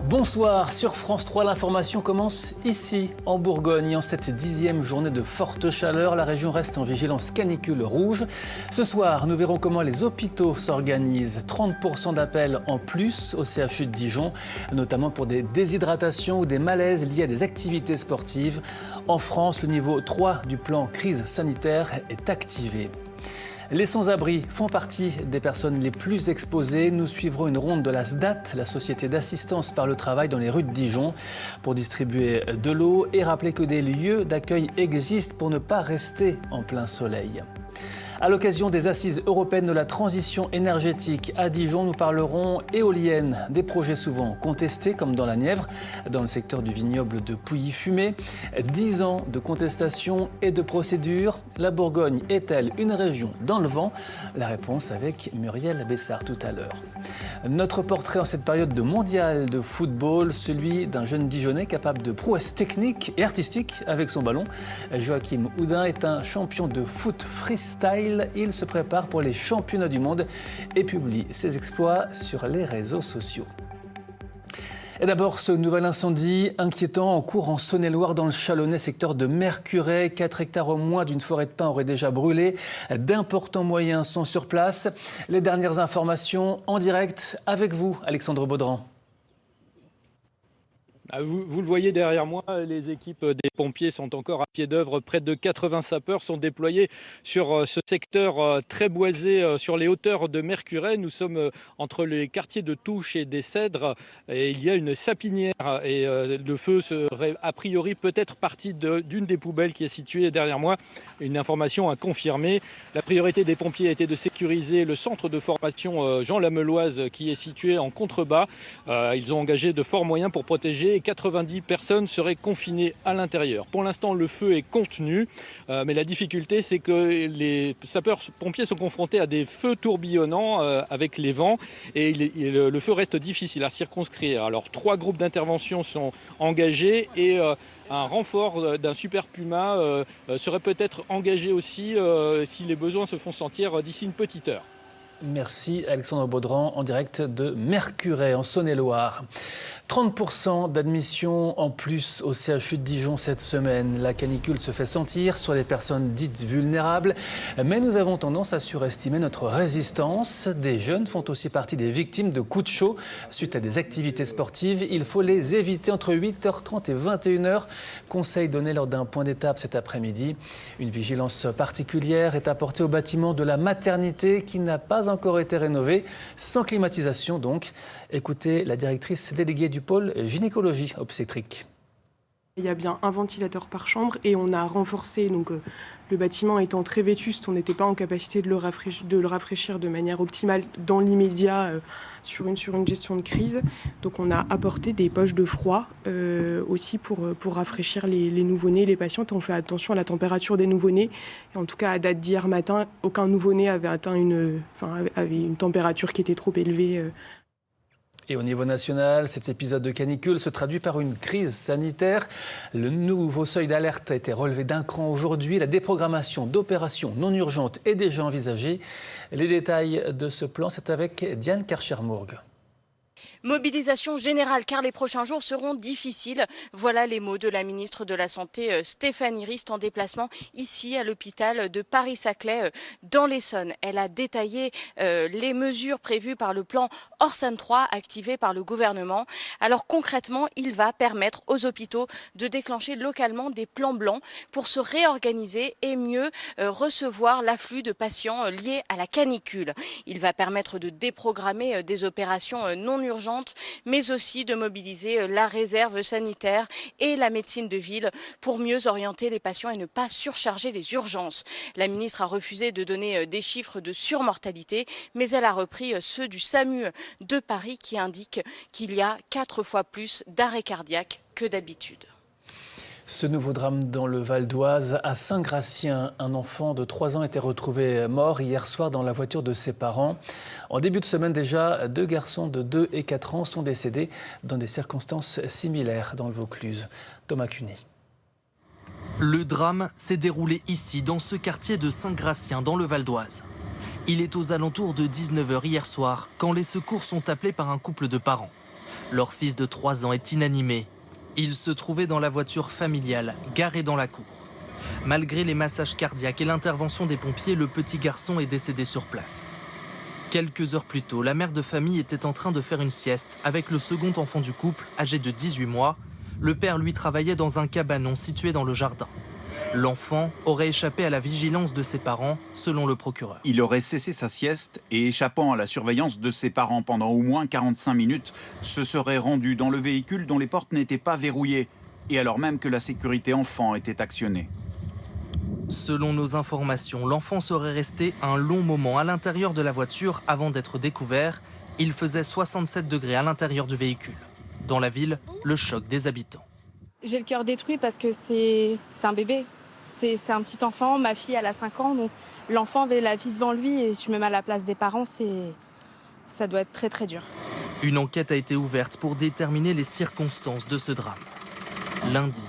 Bonsoir, sur France 3, l'information commence ici, en Bourgogne. En cette 10e journée de forte chaleur, la région reste en vigilance canicule rouge. Ce soir, nous verrons comment les hôpitaux s'organisent. 30% d'appels en plus au CHU de Dijon, notamment pour des déshydratations ou des malaises liés à des activités sportives. En France, le niveau 3 du plan crise sanitaire est activé. Les sans-abri font partie des personnes les plus exposées. Nous suivrons une ronde de la SDAT, la Société d'assistance par le travail, dans les rues de Dijon, pour distribuer de l'eau et rappeler que des lieux d'accueil existent pour ne pas rester en plein soleil. À l'occasion des assises européennes de la transition énergétique à Dijon, nous parlerons éoliennes, des projets souvent contestés comme dans la Nièvre, dans le secteur du vignoble de Pouilly-Fumé. 10 ans de contestation et de procédures. La Bourgogne est-elle une région dans le vent? La réponse avec Muriel Bessard tout à l'heure. Notre portrait en cette période de mondial de football, celui d'un jeune Dijonnais capable de prouesses techniques et artistiques avec son ballon. Joachim Houdin est un champion de foot freestyle. Il se prépare pour les championnats du monde et publie ses exploits sur les réseaux sociaux. Et d'abord, ce nouvel incendie inquiétant en cours en Saône-et-Loire dans le Chalonnais, secteur de Mercurey. 4 hectares au moins d'une forêt de pins auraient déjà brûlé. D'importants moyens sont sur place. Les dernières informations en direct avec vous, Alexandre Baudran. Vous le voyez derrière moi, les équipes des pompiers sont encore à pied d'œuvre. Près de 80 sapeurs sont déployés sur ce secteur très boisé sur les hauteurs de Mercurey. Nous sommes entre les quartiers de Touches et des Cèdres et il y a une sapinière et le feu serait a priori peut-être parti d'une des poubelles qui est située derrière moi. Une information à confirmer. La priorité des pompiers a été de sécuriser le centre de formation Jean Lameloise qui est situé en contrebas. Ils ont engagé de forts moyens pour protéger. 90 personnes seraient confinées à l'intérieur. Pour l'instant, le feu est contenu, mais la difficulté, c'est que les sapeurs-pompiers sont confrontés à des feux tourbillonnants avec les vents et le feu reste difficile à circonscrire. Alors, 3 groupes d'intervention sont engagés et un renfort d'un Super Puma serait peut-être engagé aussi si les besoins se font sentir d'ici une petite heure. Merci Alexandre Baudran en direct de Mercurey en Saône-et-Loire. 30% d'admission en plus au CHU de Dijon cette semaine. La canicule se fait sentir sur les personnes dites vulnérables, mais nous avons tendance à surestimer notre résistance. Des jeunes font aussi partie des victimes de coups de chaud suite à des activités sportives. Il faut les éviter entre 8h30 et 21h. Conseil donné lors d'un point d'étape cet après-midi. Une vigilance particulière est apportée au bâtiment de la maternité qui n'a pas encore été rénové, sans climatisation donc. Écoutez la directrice déléguée du pôle gynécologie obstétrique. Il y a bien un ventilateur par chambre et on a renforcé, donc le bâtiment étant très vétuste, on n'était pas en capacité de le rafraîchir de manière optimale dans l'immédiat sur une gestion de crise. Donc on a apporté des poches de froid aussi pour rafraîchir les nouveau-nés, les patientes. On fait attention à la température des nouveau-nés. Et en tout cas, à date d'hier matin, aucun nouveau-né avait atteint avait une température qui était trop élevée. Et au niveau national, cet épisode de canicule se traduit par une crise sanitaire. Le nouveau seuil d'alerte a été relevé d'un cran aujourd'hui. La déprogrammation d'opérations non urgentes est déjà envisagée. Les détails de ce plan, c'est avec Diane Karcher-Mourgue. Mobilisation générale car les prochains jours seront difficiles. Voilà les mots de la ministre de la Santé Stéphanie Rist en déplacement ici à l'hôpital de Paris-Saclay dans l'Essonne. Elle a détaillé les mesures prévues par le plan Orsan 3 activé par le gouvernement. Alors concrètement, il va permettre aux hôpitaux de déclencher localement des plans blancs pour se réorganiser et mieux recevoir l'afflux de patients liés à la canicule. Il va permettre de déprogrammer des opérations non urgentes, mais aussi de mobiliser la réserve sanitaire et la médecine de ville pour mieux orienter les patients et ne pas surcharger les urgences. La ministre a refusé de donner des chiffres de surmortalité, mais elle a repris ceux du SAMU de Paris qui indiquent qu'il y a 4 fois plus d'arrêts cardiaques que d'habitude. Ce nouveau drame dans le Val d'Oise, à Saint-Gratien, un enfant de 3 ans était retrouvé mort hier soir dans la voiture de ses parents. En début de semaine déjà, 2 garçons de 2 et 4 ans sont décédés dans des circonstances similaires dans le Vaucluse. Thomas Cuny. Le drame s'est déroulé ici, dans ce quartier de Saint-Gratien, dans le Val d'Oise. Il est aux alentours de 19h hier soir, quand les secours sont appelés par un couple de parents. Leur fils de 3 ans est inanimé. Il se trouvait dans la voiture familiale, garée dans la cour. Malgré les massages cardiaques et l'intervention des pompiers, le petit garçon est décédé sur place. Quelques heures plus tôt, la mère de famille était en train de faire une sieste avec le second enfant du couple, âgé de 18 mois. Le père, lui, travaillait dans un cabanon situé dans le jardin. L'enfant aurait échappé à la vigilance de ses parents, selon le procureur. Il aurait cessé sa sieste et, échappant à la surveillance de ses parents pendant au moins 45 minutes, se serait rendu dans le véhicule dont les portes n'étaient pas verrouillées, et alors même que la sécurité enfant était actionnée. Selon nos informations, l'enfant serait resté un long moment à l'intérieur de la voiture avant d'être découvert. Il faisait 67 degrés à l'intérieur du véhicule. Dans la ville, le choc des habitants. J'ai le cœur détruit parce que c'est un bébé. C'est un petit enfant, ma fille elle a 5 ans, donc l'enfant avait la vie devant lui et je me mets à la place des parents, ça doit être très très dur. Une enquête a été ouverte pour déterminer les circonstances de ce drame. Lundi,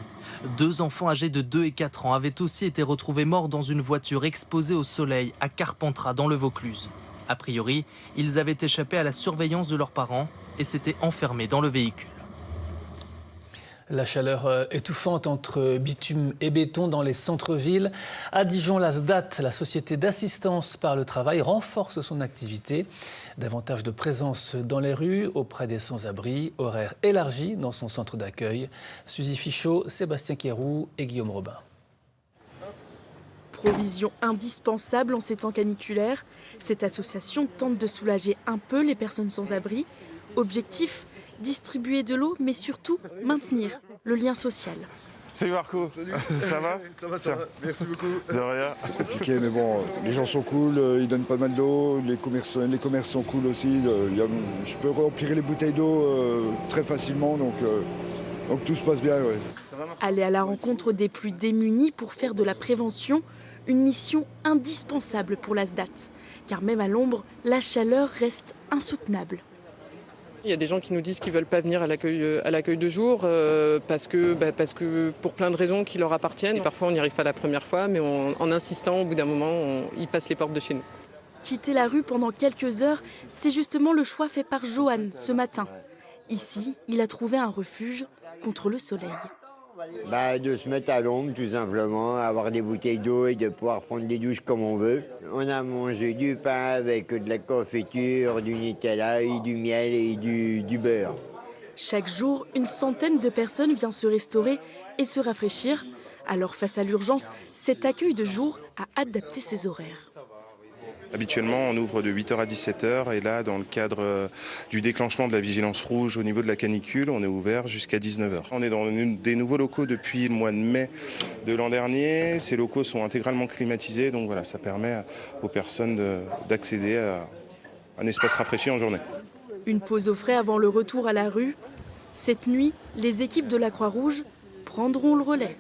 2 enfants âgés de 2 et 4 ans avaient aussi été retrouvés morts dans une voiture exposée au soleil à Carpentras dans le Vaucluse. A priori, ils avaient échappé à la surveillance de leurs parents et s'étaient enfermés dans le véhicule. La chaleur étouffante entre bitume et béton dans les centres-villes. À Dijon, la SDAT, la société d'assistance par le travail, renforce son activité. Davantage de présence dans les rues, auprès des sans-abri, horaires élargis dans son centre d'accueil. Suzy Fichot, Sébastien Quéroux et Guillaume Robin. Provision indispensable en ces temps caniculaires, cette association tente de soulager un peu les personnes sans abri. Objectif, distribuer de l'eau, mais surtout maintenir le lien social. Salut Marco, salut. Ça va? Ça va, merci beaucoup. De rien. C'est compliqué, mais bon, les gens sont cool, ils donnent pas mal d'eau, les commerces sont cool aussi. Je peux remplir les bouteilles d'eau très facilement, donc tout se passe bien. Ouais. Aller à la rencontre des plus démunis pour faire de la prévention, une mission indispensable pour la SDAT. Car même à l'ombre, la chaleur reste insoutenable. Il y a des gens qui nous disent qu'ils ne veulent pas venir à l'accueil de jour parce que pour plein de raisons qui leur appartiennent. Parfois on n'y arrive pas la première fois, mais en insistant, au bout d'un moment, ils passent les portes de chez nous. Quitter la rue pendant quelques heures, c'est justement le choix fait par Johan ce matin. Ici, il a trouvé un refuge contre le soleil. De se mettre à l'ombre tout simplement, avoir des bouteilles d'eau et de pouvoir prendre des douches comme on veut. On a mangé du pain avec de la confiture, du Nutella, et du miel et du beurre. Chaque jour, une centaine de personnes viennent se restaurer et se rafraîchir. Alors face à l'urgence, cet accueil de jour a adapté ses horaires. Habituellement, on ouvre de 8h à 17h et là, dans le cadre du déclenchement de la vigilance rouge au niveau de la canicule, on est ouvert jusqu'à 19h. On est dans des nouveaux locaux depuis le mois de mai de l'an dernier. Ces locaux sont intégralement climatisés, donc voilà, ça permet aux personnes d'accéder à un espace rafraîchi en journée. Une pause au frais avant le retour à la rue. Cette nuit, les équipes de la Croix-Rouge prendront le relais.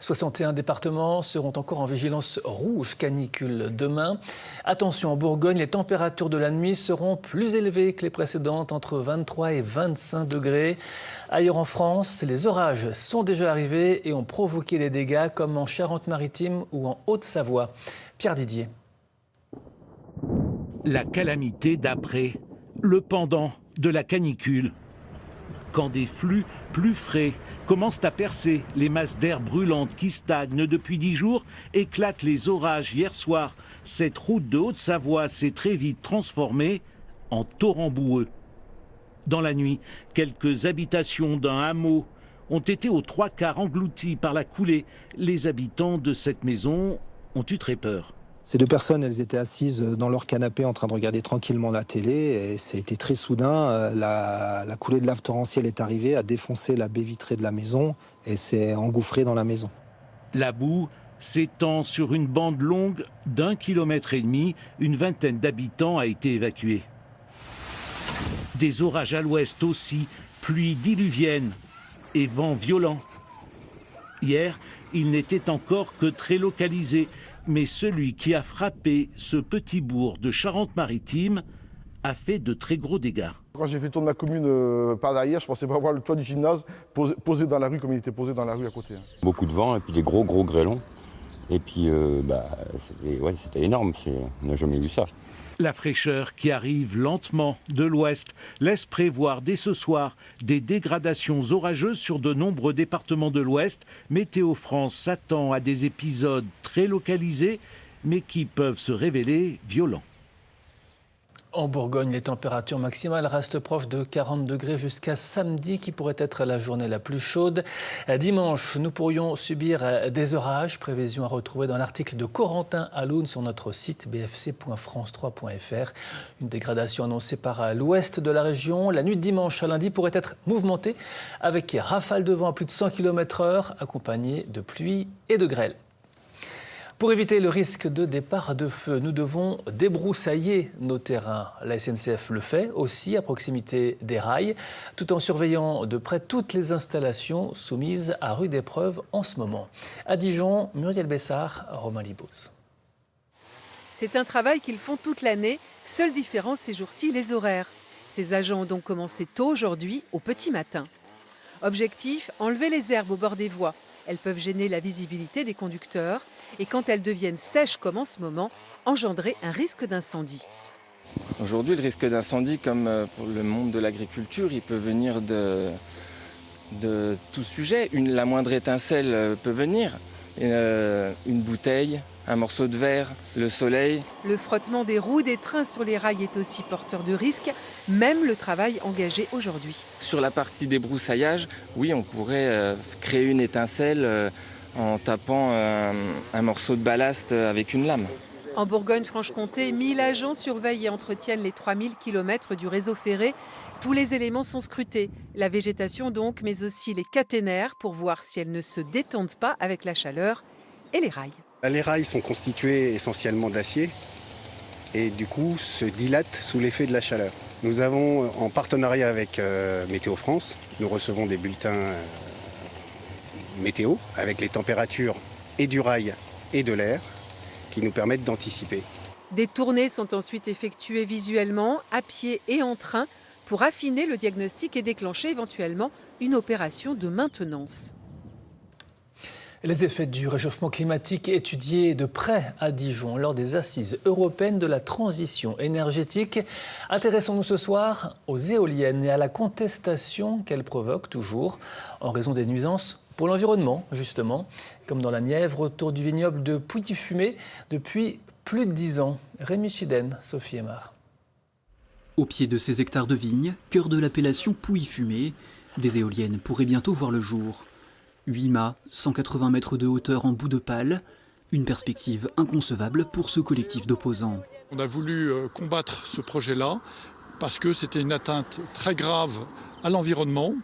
61 départements seront encore en vigilance rouge canicule demain. Attention, en Bourgogne, les températures de la nuit seront plus élevées que les précédentes, entre 23 et 25 degrés. Ailleurs en France, les orages sont déjà arrivés et ont provoqué des dégâts comme en Charente-Maritime ou en Haute-Savoie. Pierre Didier. La calamité d'après, le pendant de la canicule. Quand des flux plus frais commencent à percer les masses d'air brûlantes qui stagnent depuis 10 jours, éclatent les orages hier soir. Cette route de Haute-Savoie s'est très vite transformée en torrent boueux. Dans la nuit, quelques habitations d'un hameau ont été aux 3/4 englouties par la coulée. Les habitants de cette maison ont eu très peur. Ces 2 personnes, elles étaient assises dans leur canapé en train de regarder tranquillement la télé et ça a été très soudain. La coulée de lave torrentielle est arrivée, a défoncé la baie vitrée de la maison et s'est engouffrée dans la maison. La boue s'étend sur une bande longue d'1,5 km. Une vingtaine d'habitants a été évacuée. Des orages à l'ouest aussi, pluie diluvienne et vent violent. Hier, il n'était encore que très localisé. Mais celui qui a frappé ce petit bourg de Charente-Maritime a fait de très gros dégâts. Quand j'ai fait le tour de ma commune par derrière, je pensais pas voir le toit du gymnase posé dans la rue comme il était posé dans la rue à côté. Beaucoup de vent et puis des gros grêlons. Et puis, c'était énorme, on n'a jamais vu ça. La fraîcheur qui arrive lentement de l'ouest laisse prévoir dès ce soir des dégradations orageuses sur de nombreux départements de l'ouest. Météo France s'attend à des épisodes très localisés, mais qui peuvent se révéler violents. En Bourgogne, les températures maximales restent proches de 40 degrés jusqu'à samedi, qui pourrait être la journée la plus chaude. Dimanche, nous pourrions subir des orages. Prévision à retrouver dans l'article de Corentin Alloun sur notre site bfc.france3.fr. Une dégradation annoncée par l'ouest de la région. La nuit de dimanche à lundi pourrait être mouvementée avec rafales de vent à plus de 100 km/h, accompagnées de pluie et de grêle. Pour éviter le risque de départ de feu, nous devons débroussailler nos terrains. La SNCF le fait aussi à proximité des rails, tout en surveillant de près toutes les installations soumises à rude épreuve en ce moment. À Dijon, Muriel Bessard, Romain Libos. C'est un travail qu'ils font toute l'année. Seule différence ces jours-ci, les horaires. Ces agents ont donc commencé tôt aujourd'hui, au petit matin. Objectif, enlever les herbes au bord des voies. Elles peuvent gêner la visibilité des conducteurs et quand elles deviennent sèches comme en ce moment, engendrer un risque d'incendie. Aujourd'hui, le risque d'incendie, comme pour le monde de l'agriculture, il peut venir de tout sujet. La moindre étincelle peut venir. Une bouteille, un morceau de verre, le soleil. Le frottement des roues des trains sur les rails est aussi porteur de risques, même le travail engagé aujourd'hui. Sur la partie débroussaillage, oui, on pourrait créer une étincelle en tapant un morceau de ballast avec une lame. En Bourgogne-Franche-Comté, 1000 agents surveillent et entretiennent les 3000 km du réseau ferré. Tous les éléments sont scrutés, la végétation donc, mais aussi les caténaires pour voir si elles ne se détendent pas avec la chaleur, et les rails. Les rails sont constitués essentiellement d'acier et du coup se dilatent sous l'effet de la chaleur. Nous avons, en partenariat avec Météo France, nous recevons des bulletins météo avec les températures et du rail et de l'air qui nous permettent d'anticiper. Des tournées sont ensuite effectuées visuellement, à pied et en train, pour affiner le diagnostic et déclencher éventuellement une opération de maintenance. Les effets du réchauffement climatique étudiés de près à Dijon lors des assises européennes de la transition énergétique. Intéressons-nous ce soir aux éoliennes et à la contestation qu'elles provoquent toujours en raison des nuisances pour l'environnement, justement, comme dans la Nièvre autour du vignoble de Pouilly-Fumé depuis plus de 10 ans. Rémi Chiden, Sophie Aymar. Au pied de ces hectares de vignes, cœur de l'appellation Pouilly-Fumé, des éoliennes pourraient bientôt voir le jour. 8 mâts, 180 mètres de hauteur en bout de pale, une perspective inconcevable pour ce collectif d'opposants. On a voulu combattre ce projet-là parce que c'était une atteinte très grave à l'environnement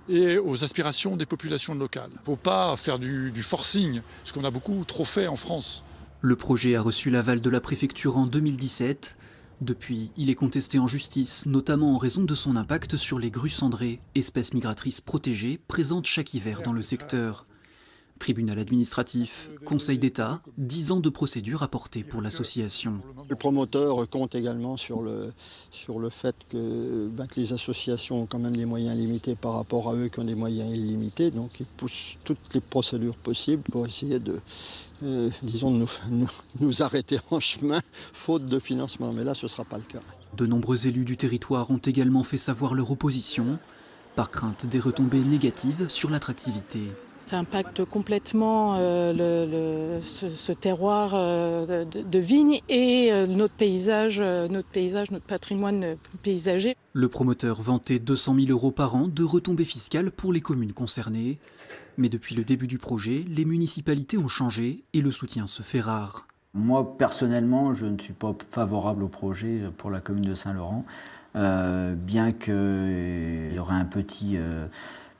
et aux aspirations des populations locales. Il ne faut pas faire du forcing, ce qu'on a beaucoup trop fait en France. Le projet a reçu l'aval de la préfecture en 2017. Depuis, il est contesté en justice, notamment en raison de son impact sur les grues cendrées, espèces migratrices protégées présentes chaque hiver dans le secteur. Tribunal administratif, Conseil d'État, 10 ans de procédure à porter pour l'association. Le promoteur compte également sur le fait que les associations ont quand même des moyens limités par rapport à eux qui ont des moyens illimités. Donc ils poussent toutes les procédures possibles pour essayer de nous arrêter en chemin, faute de financement. Mais là, ce ne sera pas le cas. De nombreux élus du territoire ont également fait savoir leur opposition, par crainte des retombées négatives sur l'attractivité. Ça impacte complètement ce terroir de vignes et notre paysage, notre patrimoine paysager. Le promoteur vantait 200 000 € par an de retombées fiscales pour les communes concernées. Mais depuis le début du projet, les municipalités ont changé et le soutien se fait rare. Moi, personnellement, je ne suis pas favorable au projet pour la commune de Saint-Laurent, bien qu'il y aurait un petit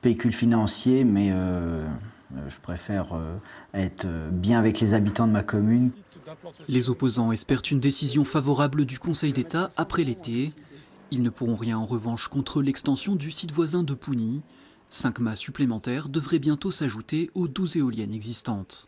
pécule financier, mais je préfère être bien avec les habitants de ma commune. Les opposants espèrent une décision favorable du Conseil d'État après l'été. Ils ne pourront rien en revanche contre l'extension du site voisin de Pougny. 5 mâts supplémentaires devraient bientôt s'ajouter aux 12 éoliennes existantes.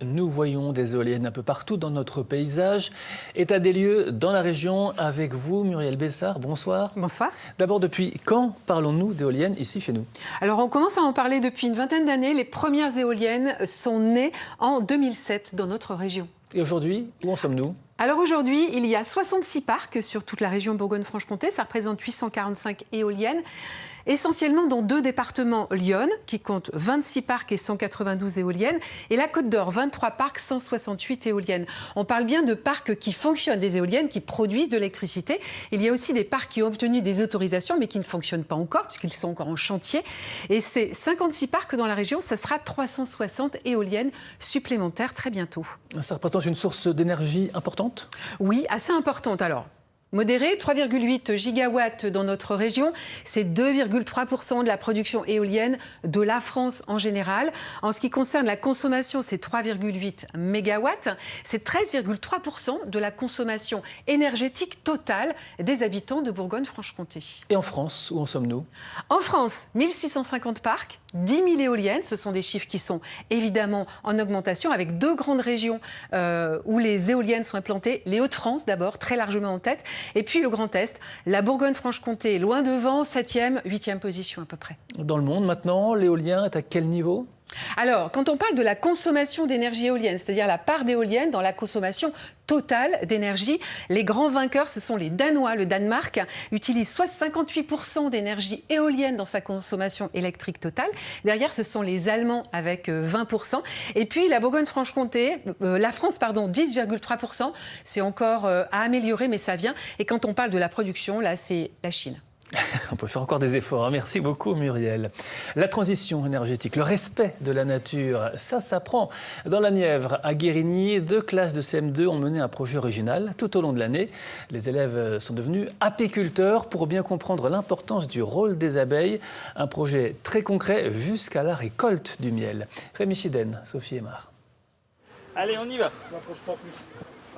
Nous voyons des éoliennes un peu partout dans notre paysage. État des lieux dans la région avec vous, Muriel Bessard. Bonsoir. Bonsoir. D'abord, depuis quand parlons-nous d'éoliennes ici chez nous? Alors, on commence à en parler depuis une vingtaine d'années. Les premières éoliennes sont nées en 2007 dans notre région. Et aujourd'hui, où en sommes-nous? Alors aujourd'hui, il y a 66 parcs sur toute la région Bourgogne-Franche-Comté. Ça représente 845 éoliennes, essentiellement dans 2 départements, l'Yonne, qui compte 26 parcs et 192 éoliennes, et la Côte d'Or, 23 parcs, 168 éoliennes. On parle bien de parcs qui fonctionnent, des éoliennes qui produisent de l'électricité. Il y a aussi des parcs qui ont obtenu des autorisations, mais qui ne fonctionnent pas encore, puisqu'ils sont encore en chantier. Et ces 56 parcs dans la région, ça sera 360 éoliennes supplémentaires très bientôt. Ça représente une source d'énergie importante? Oui, assez importante. Alors, modéré, 3,8 gigawatts dans notre région, c'est 2,3% de la production éolienne de la France en général. En ce qui concerne la consommation, c'est 3,8 mégawatts, c'est 13,3% de la consommation énergétique totale des habitants de Bourgogne-Franche-Comté. Et en France, où en sommes-nous? En France, 1650 parcs, 10 000 éoliennes, ce sont des chiffres qui sont évidemment en augmentation, avec 2 grandes régions où les éoliennes sont implantées. Les Hauts-de-France d'abord, très largement en tête, et puis le Grand Est, la Bourgogne-Franche-Comté, loin devant, 7e, 8e position à peu près. Dans le monde maintenant, l'éolien est à quel niveau? Alors, quand on parle de la consommation d'énergie éolienne, c'est-à-dire la part d'éoliennes dans la consommation totale d'énergie, les grands vainqueurs, ce sont les Danois. Le Danemark utilise soit 58% d'énergie éolienne dans sa consommation électrique totale. Derrière, ce sont les Allemands avec 20%. Et puis, la Bourgogne-Franche-Comté, la France, 10,3%. C'est encore à améliorer, mais ça vient. Et quand on parle de la production, là, c'est la Chine. On peut faire encore des efforts. Merci beaucoup, Muriel. La transition énergétique, le respect de la nature, ça s'apprend. Dans la Nièvre, à Guérigny, 2 classes de CM2 ont mené un projet original tout au long de l'année. Les élèves sont devenus apiculteurs pour bien comprendre l'importance du rôle des abeilles. Un projet très concret jusqu'à la récolte du miel. Rémi Chiden, Sophie Aymar. Allez, on y va.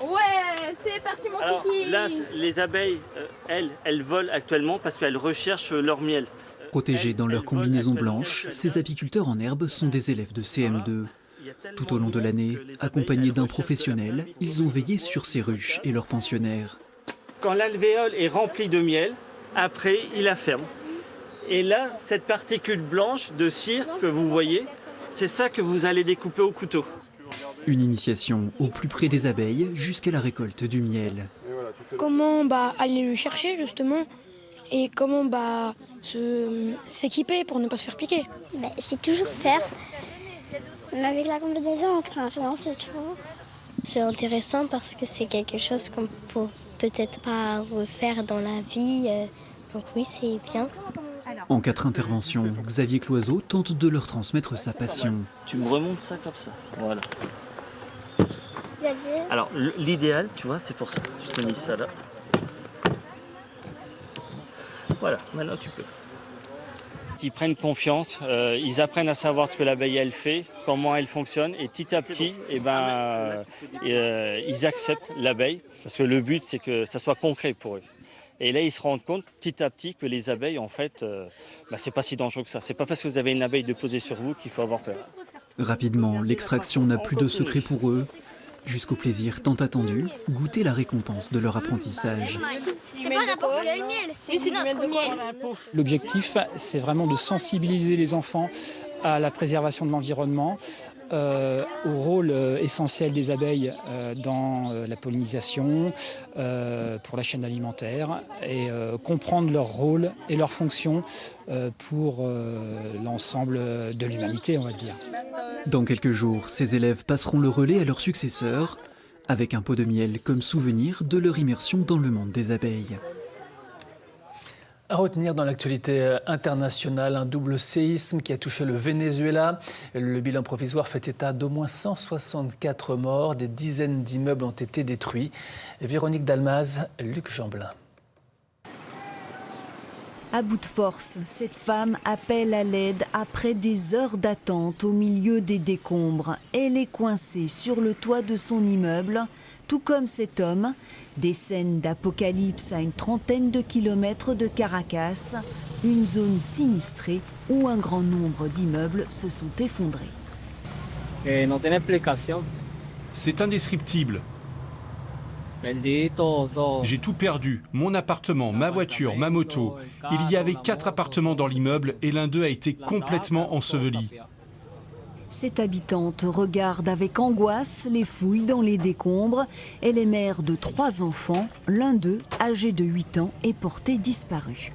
Ouais, c'est parti mon kiki. Là, les abeilles, elles volent actuellement parce qu'elles recherchent leur miel. Protégés dans leur combinaison blanche, ces apiculteurs en herbe sont des élèves de CM2. Tout au long de l'année, accompagnés d'un professionnel, ils ont veillé sur ces ruches et leurs pensionnaires. Quand l'alvéole est remplie de miel, après, il la ferme. Et là, cette particule blanche de cire que vous voyez, c'est ça que vous allez découper au couteau. Une initiation au plus près des abeilles jusqu'à la récolte du miel. Comment aller le chercher justement et comment s'équiper pour ne pas se faire piquer. C'est toujours faire avec la combinaison, c'est tout. C'est intéressant parce que c'est quelque chose qu'on peut peut-être pas refaire dans la vie. Donc oui, c'est bien. En 4 interventions, Xavier Cloiseau tente de leur transmettre sa passion. Tu me remontes ça comme ça, voilà. Alors l'idéal, tu vois, c'est pour ça. Je t'ai mis ça là. Voilà, maintenant tu peux. Ils prennent confiance, ils apprennent à savoir ce que l'abeille elle fait, comment elle fonctionne, et petit à petit, ils acceptent l'abeille, parce que le but c'est que ça soit concret pour eux. Et là, ils se rendent compte petit à petit que les abeilles, en fait, c'est pas si dangereux que ça. C'est pas parce que vous avez une abeille déposée sur vous qu'il faut avoir peur. Rapidement, l'extraction n'a plus de secret pour eux. Jusqu'au plaisir tant attendu, goûter la récompense de leur apprentissage. C'est pas n'importe quel miel, c'est notre miel. L'objectif, c'est vraiment de sensibiliser les enfants à la préservation de l'environnement, au rôle essentiel des abeilles dans la pollinisation, pour la chaîne alimentaire, et comprendre leur rôle et leur fonction pour l'ensemble de l'humanité, on va le dire. Dans quelques jours, ces élèves passeront le relais à leurs successeurs, avec un pot de miel comme souvenir de leur immersion dans le monde des abeilles. À retenir dans l'actualité internationale, un double séisme qui a touché le Venezuela. Le bilan provisoire fait état d'au moins 164 morts, des dizaines d'immeubles ont été détruits. Véronique Dalmaz, Luc Jamblin. À bout de force, cette femme appelle à l'aide après des heures d'attente au milieu des décombres. Elle est coincée sur le toit de son immeuble, tout comme cet homme. Des scènes d'apocalypse à une trentaine de kilomètres de Caracas, une zone sinistrée où un grand nombre d'immeubles se sont effondrés. C'est indescriptible. J'ai tout perdu, mon appartement, ma voiture, ma moto. Il y avait 4 appartements dans l'immeuble et l'un d'eux a été complètement enseveli. Cette habitante regarde avec angoisse les fouilles dans les décombres. Elle est mère de 3 enfants. L'un d'eux, âgé de 8 ans, est porté disparu.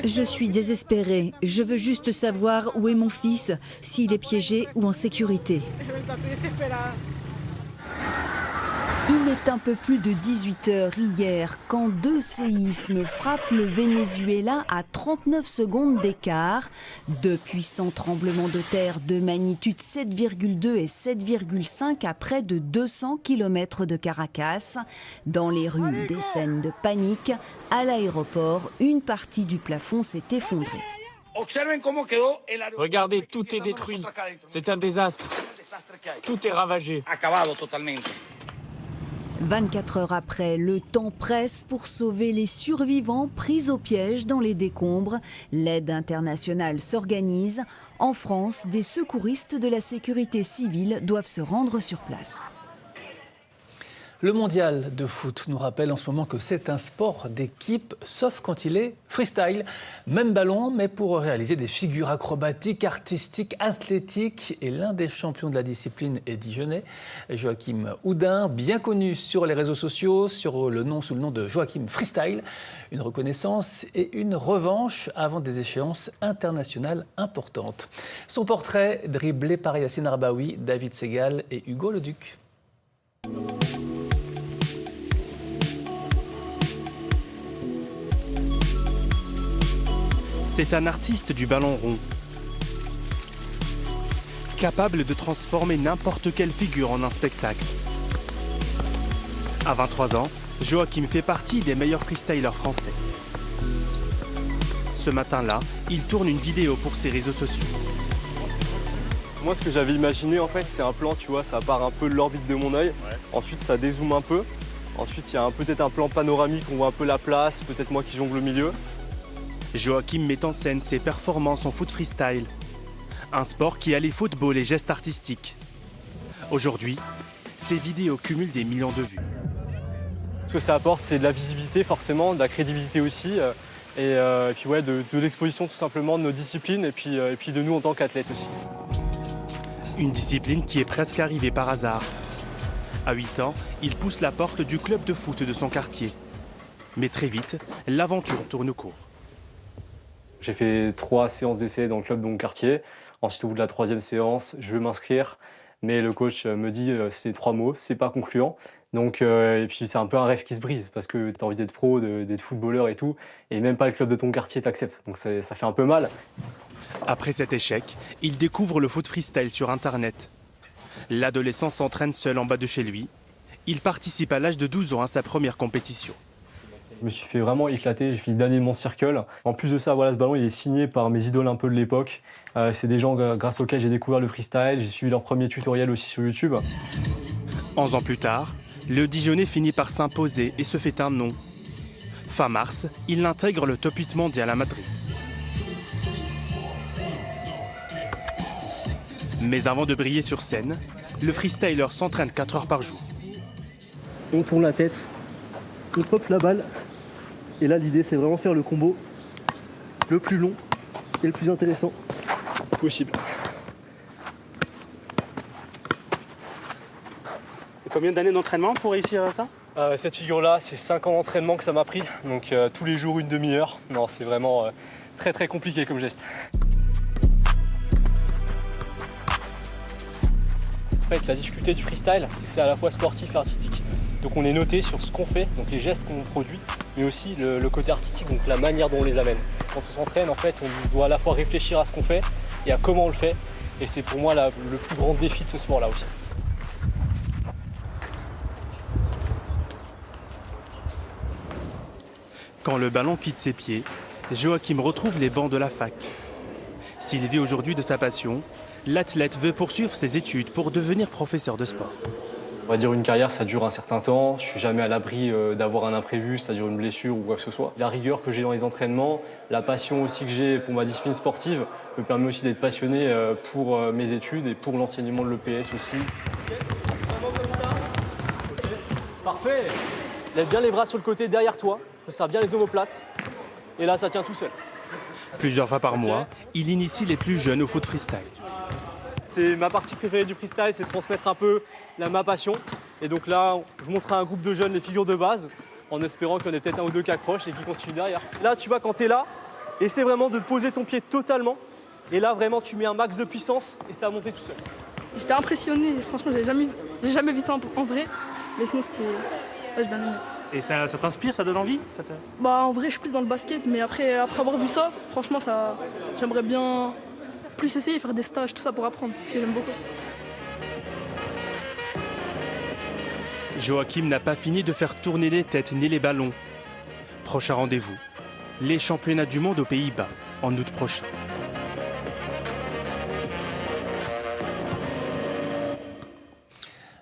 Je suis désespérée. Je veux juste savoir où est mon fils, s'il est piégé ou en sécurité. Il est un peu plus de 18 heures hier quand 2 séismes frappent le Venezuela à 39 secondes d'écart. 2 puissants tremblements de terre de magnitude 7,2 et 7,5 à près de 200 km de Caracas. Dans les rues, des scènes de panique. À l'aéroport, une partie du plafond s'est effondrée. Regardez, tout est détruit. C'est un désastre. Tout est ravagé. 24 heures après, le temps presse pour sauver les survivants pris au piège dans les décombres. L'aide internationale s'organise. En France, des secouristes de la sécurité civile doivent se rendre sur place. Le mondial de foot nous rappelle en ce moment que c'est un sport d'équipe, sauf quand il est freestyle. Même ballon, mais pour réaliser des figures acrobatiques, artistiques, athlétiques. Et l'un des champions de la discipline est dijonnais, Joachim Houdin, bien connu sur les réseaux sociaux, sous le nom de Joachim Freestyle. Une reconnaissance et une revanche avant des échéances internationales importantes. Son portrait, dribblé par Yassine Arbaoui, David Segal et Hugo Leduc. C'est un artiste du ballon rond, capable de transformer n'importe quelle figure en un spectacle. À 23 ans, Joachim fait partie des meilleurs freestylers français. Ce matin-là, il tourne une vidéo pour ses réseaux sociaux. Moi, ce que j'avais imaginé, en fait, c'est un plan, tu vois, ça part un peu de l'orbite de mon œil. Ensuite, ça dézoome un peu. Ensuite, il y a peut-être un plan panoramique, on voit un peu la place, peut-être moi qui jongle au milieu. Joachim met en scène ses performances en foot freestyle, un sport qui allie football et gestes artistiques. Aujourd'hui, ses vidéos cumulent des millions de vues. Ce que ça apporte, c'est de la visibilité forcément, de la crédibilité aussi, et puis ouais, de l'exposition tout simplement de nos disciplines et puis de nous en tant qu'athlètes aussi. Une discipline qui est presque arrivée par hasard. À 8 ans, il pousse la porte du club de foot de son quartier. Mais très vite, l'aventure tourne court. J'ai fait 3 séances d'essai dans le club de mon quartier. Ensuite, au bout de la 3e séance, je veux m'inscrire. Mais le coach me dit ces 3 mots, c'est pas concluant. Donc, et puis c'est un peu un rêve qui se brise parce que tu as envie d'être pro, d'être footballeur et tout. Et même pas le club de ton quartier t'accepte. Donc ça fait un peu mal. Après cet échec, il découvre le foot freestyle sur Internet. L'adolescent s'entraîne seul en bas de chez lui. Il participe à l'âge de 12 ans à sa première compétition. Je me suis fait vraiment éclater, j'ai fini dernier de mon circle. En plus de ça, voilà, ce ballon il est signé par mes idoles un peu de l'époque. C'est des gens grâce auxquels j'ai découvert le freestyle, j'ai suivi leur premier tutoriel aussi sur YouTube. 11 ans plus tard, le Dijonnais finit par s'imposer et se fait un nom. Fin mars, il intègre le top 8 mondial à Madrid. Mais avant de briller sur scène, le freestyler s'entraîne 4 heures par jour. On tourne la tête, on pop la balle. Et là, l'idée, c'est vraiment faire le combo le plus long et le plus intéressant possible. Et combien d'années d'entraînement pour réussir à ça ? Cette figure-là, c'est 5 ans d'entraînement que ça m'a pris. Donc tous les jours, une demi-heure. Non, c'est vraiment très très compliqué comme geste. En fait, la difficulté du freestyle, c'est que c'est à la fois sportif et artistique. Donc on est noté sur ce qu'on fait, donc les gestes qu'on produit, mais aussi le côté artistique, donc la manière dont on les amène. Quand on s'entraîne, en fait, on doit à la fois réfléchir à ce qu'on fait et à comment on le fait. Et c'est pour moi le plus grand défi de ce sport-là aussi. Quand le ballon quitte ses pieds, Joachim retrouve les bancs de la fac. S'il vit aujourd'hui de sa passion, l'athlète veut poursuivre ses études pour devenir professeur de sport. On va dire une carrière, ça dure un certain temps. Je suis jamais à l'abri d'avoir un imprévu, c'est-à-dire une blessure ou quoi que ce soit. La rigueur que j'ai dans les entraînements, la passion aussi que j'ai pour ma discipline sportive me permet aussi d'être passionné pour mes études et pour l'enseignement de l'EPS aussi. Vraiment comme ça. Okay. Parfait. Lève bien les bras sur le côté derrière toi, serre bien les omoplates, et là ça tient tout seul. Plusieurs fois par mois, il initie les plus jeunes au foot freestyle. C'est ma partie préférée du freestyle, c'est de transmettre un peu ma passion. Et donc là, je montre à un groupe de jeunes les figures de base, en espérant qu'il y en ait peut-être un ou deux qui accrochent et qui continuent derrière. Là, tu vois, quand tu es là, essaie vraiment de poser ton pied totalement. Et là, vraiment, tu mets un max de puissance et ça va monter tout seul. J'étais impressionné, franchement, j'ai jamais vu ça en vrai. Mais sinon, c'était... Ouais, j'ai bien aimé. Et ça t'inspire, ça donne envie Bah, en vrai, je suis plus dans le basket, mais après avoir vu ça, franchement, j'aimerais bien plus essayer, faire des stages, tout ça pour apprendre, parce que j'aime beaucoup. Joachim n'a pas fini de faire tourner les têtes ni les ballons. Prochain rendez-vous, les championnats du monde aux Pays-Bas, en août prochain.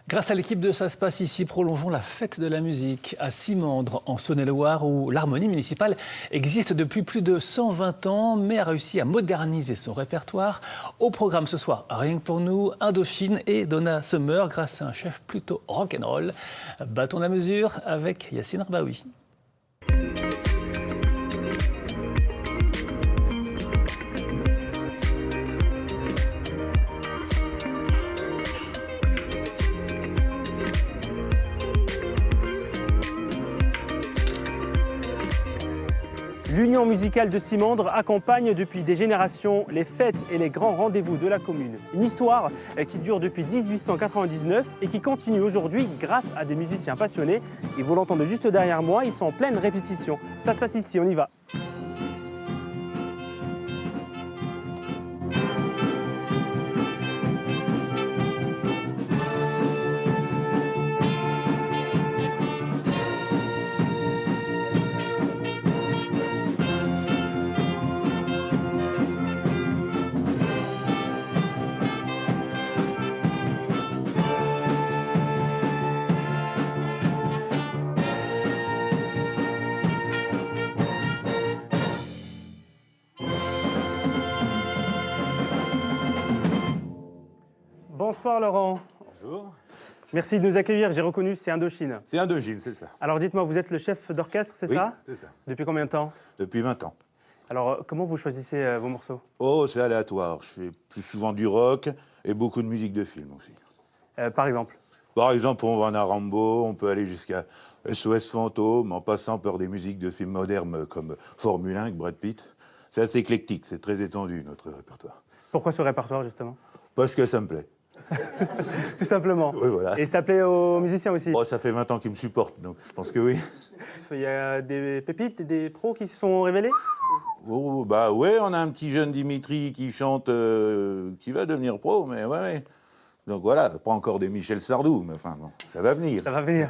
Grâce à l'équipe de Ça se passe ici, prolongeons la fête de la musique à Simandre, en Saône-et-Loire, où l'harmonie municipale existe depuis plus de 120 ans, mais a réussi à moderniser son répertoire. Au programme ce soir, rien que pour nous, Indochine et Donna Summer, grâce à un chef plutôt rock'n'roll. Battons la mesure avec Yacine Arbaoui. L'Union musicale de Simandre accompagne depuis des générations les fêtes et les grands rendez-vous de la commune. Une histoire qui dure depuis 1899 et qui continue aujourd'hui grâce à des musiciens passionnés. Et vous l'entendez juste derrière moi, ils sont en pleine répétition. Ça se passe ici, on y va. Bonsoir Laurent. Bonjour. Merci de nous accueillir, j'ai reconnu, c'est Indochine. C'est Indochine, c'est ça. Alors dites-moi, vous êtes le chef d'orchestre, c'est ça? Oui, c'est ça. Depuis combien de temps? Depuis 20 ans. Alors comment vous choisissez vos morceaux? Oh, c'est aléatoire. Je fais plus souvent du rock et beaucoup de musique de film aussi. Par exemple? Par exemple, on va en Rambo, on peut aller jusqu'à SOS Fantôme, en passant par des musiques de films modernes comme Formule 1 avec Brad Pitt. C'est assez éclectique, c'est très étendu notre répertoire. Pourquoi ce répertoire justement? Parce que ça me plaît. Tout simplement. Oui, voilà. Et ça plaît aux musiciens aussi? Oh, ça fait 20 ans qu'ils me supportent, donc je pense que oui. Il y a des pépites, des pros qui se sont révélés? Oh, bah ouais, on a un petit jeune Dimitri qui chante, qui va devenir pro, mais ouais. Donc voilà, pas encore des Michel Sardou, mais enfin, bon, ça va venir. Ça va venir.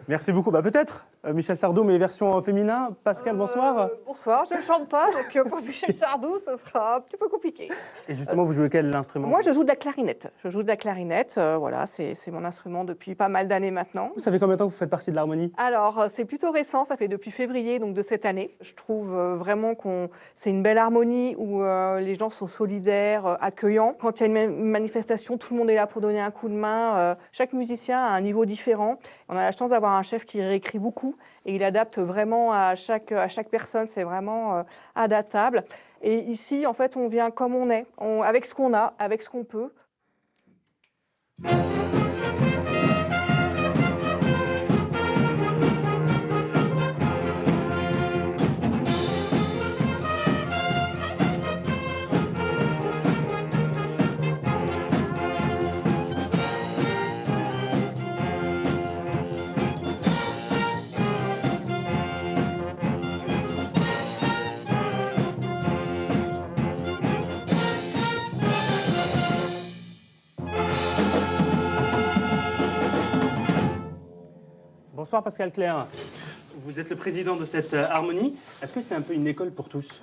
Merci beaucoup. Bah peut-être Michel Sardou, mais version féminin. Pascal, bonsoir. Bonsoir, je ne chante pas, donc pour Michel Sardou, ce sera un petit peu compliqué. Et justement, vous jouez quel instrument? Moi, je joue de la clarinette. Voilà, c'est mon instrument depuis pas mal d'années maintenant. Ça fait combien de temps que vous faites partie de l'harmonie? Alors, c'est plutôt récent, ça fait depuis février donc de cette année. Je trouve vraiment c'est une belle harmonie où les gens sont solidaires, accueillants. Quand il y a une manifestation, tout le monde est là pour donner un coup de main. Chaque musicien a un niveau différent. On a la chance d'avoir un chef qui réécrit beaucoup et il adapte vraiment à chaque personne. C'est vraiment adaptable. Et ici, en fait, on vient comme on est, avec ce qu'on a, avec ce qu'on peut. Bonsoir Pascal Claire. Vous êtes le président de cette harmonie. Est-ce que c'est un peu une école pour tous?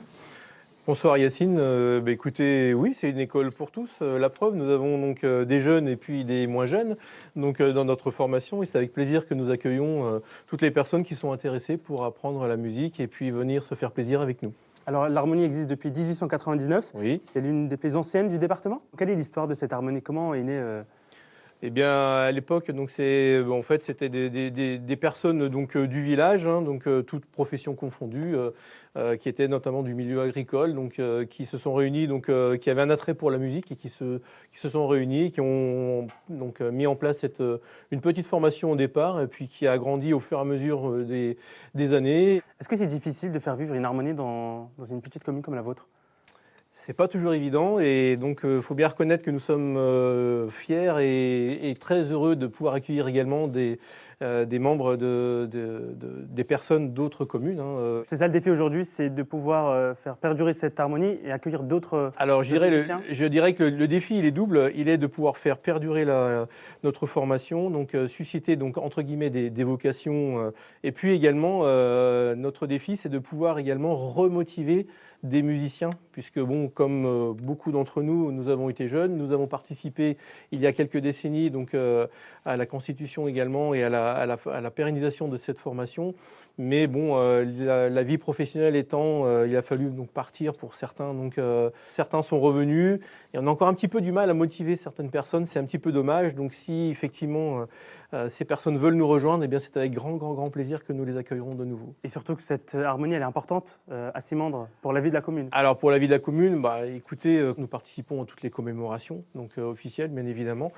Bonsoir Yacine. Écoutez, oui, c'est une école pour tous. La preuve, nous avons donc des jeunes et puis des moins jeunes donc, dans notre formation. Et c'est avec plaisir que nous accueillons toutes les personnes qui sont intéressées pour apprendre la musique et puis venir se faire plaisir avec nous. Alors l'harmonie existe depuis 1899. Oui. C'est l'une des plus anciennes du département. Quelle est l'histoire de cette harmonie? Comment est née Eh bien, à l'époque, donc en fait, c'était des personnes donc du village, hein, donc toutes professions confondues, qui étaient notamment du milieu agricole, donc qui se sont réunis, donc qui avaient un attrait pour la musique et qui se sont réunis, qui ont donc mis en place une petite formation au départ, et puis qui a grandi au fur et à mesure des années. Est-ce que c'est difficile de faire vivre une harmonie dans une petite commune comme la vôtre? C'est pas toujours évident et donc il faut bien reconnaître que nous sommes fiers et très heureux de pouvoir accueillir également des membres des personnes d'autres communes. Hein. C'est ça le défi aujourd'hui, c'est de pouvoir faire perdurer cette harmonie et accueillir d'autres. Alors je dirais que le défi il est double, il est de pouvoir faire perdurer notre formation, donc susciter donc entre guillemets des vocations et puis également notre défi c'est de pouvoir également remotiver des musiciens, puisque bon, comme beaucoup d'entre nous, nous avons été jeunes, nous avons participé il y a quelques décennies donc, à la constitution également et à la pérennisation de cette formation. Mais bon, la vie professionnelle étant, il a fallu donc partir pour certains. Donc certains sont revenus et on a encore un petit peu du mal à motiver certaines personnes. C'est un petit peu dommage. Donc si effectivement ces personnes veulent nous rejoindre, eh bien c'est avec grand plaisir que nous les accueillerons de nouveau. Et surtout que cette harmonie, elle est importante à Simandre pour la vie de la commune. Alors pour la vie de la commune, écoutez, nous participons à toutes les commémorations donc officielles, bien évidemment.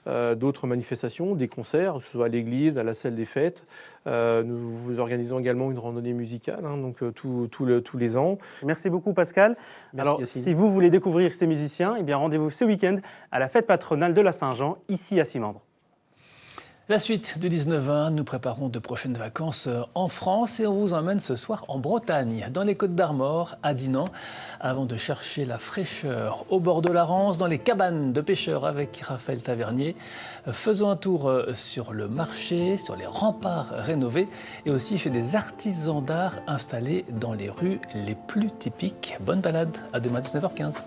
D'autres manifestations, des concerts, que ce soit à l'église, à la salle des fêtes. Nous organisons également une randonnée musicale, hein, donc tous les ans. Merci beaucoup Pascal. Merci, alors Yacine. si vous voulez découvrir ces musiciens, eh bien rendez-vous ce week-end à la fête patronale de la Saint-Jean, ici à Simandre. La suite du 19-20, nous préparons de prochaines vacances en France et on vous emmène ce soir en Bretagne, dans les Côtes d'Armor, à Dinan, avant de chercher la fraîcheur au bord de la Rance, dans les cabanes de pêcheurs avec Raphaël Tavernier. Faisons un tour sur le marché, sur les remparts rénovés et aussi chez des artisans d'art installés dans les rues les plus typiques. Bonne balade, à demain 19h15.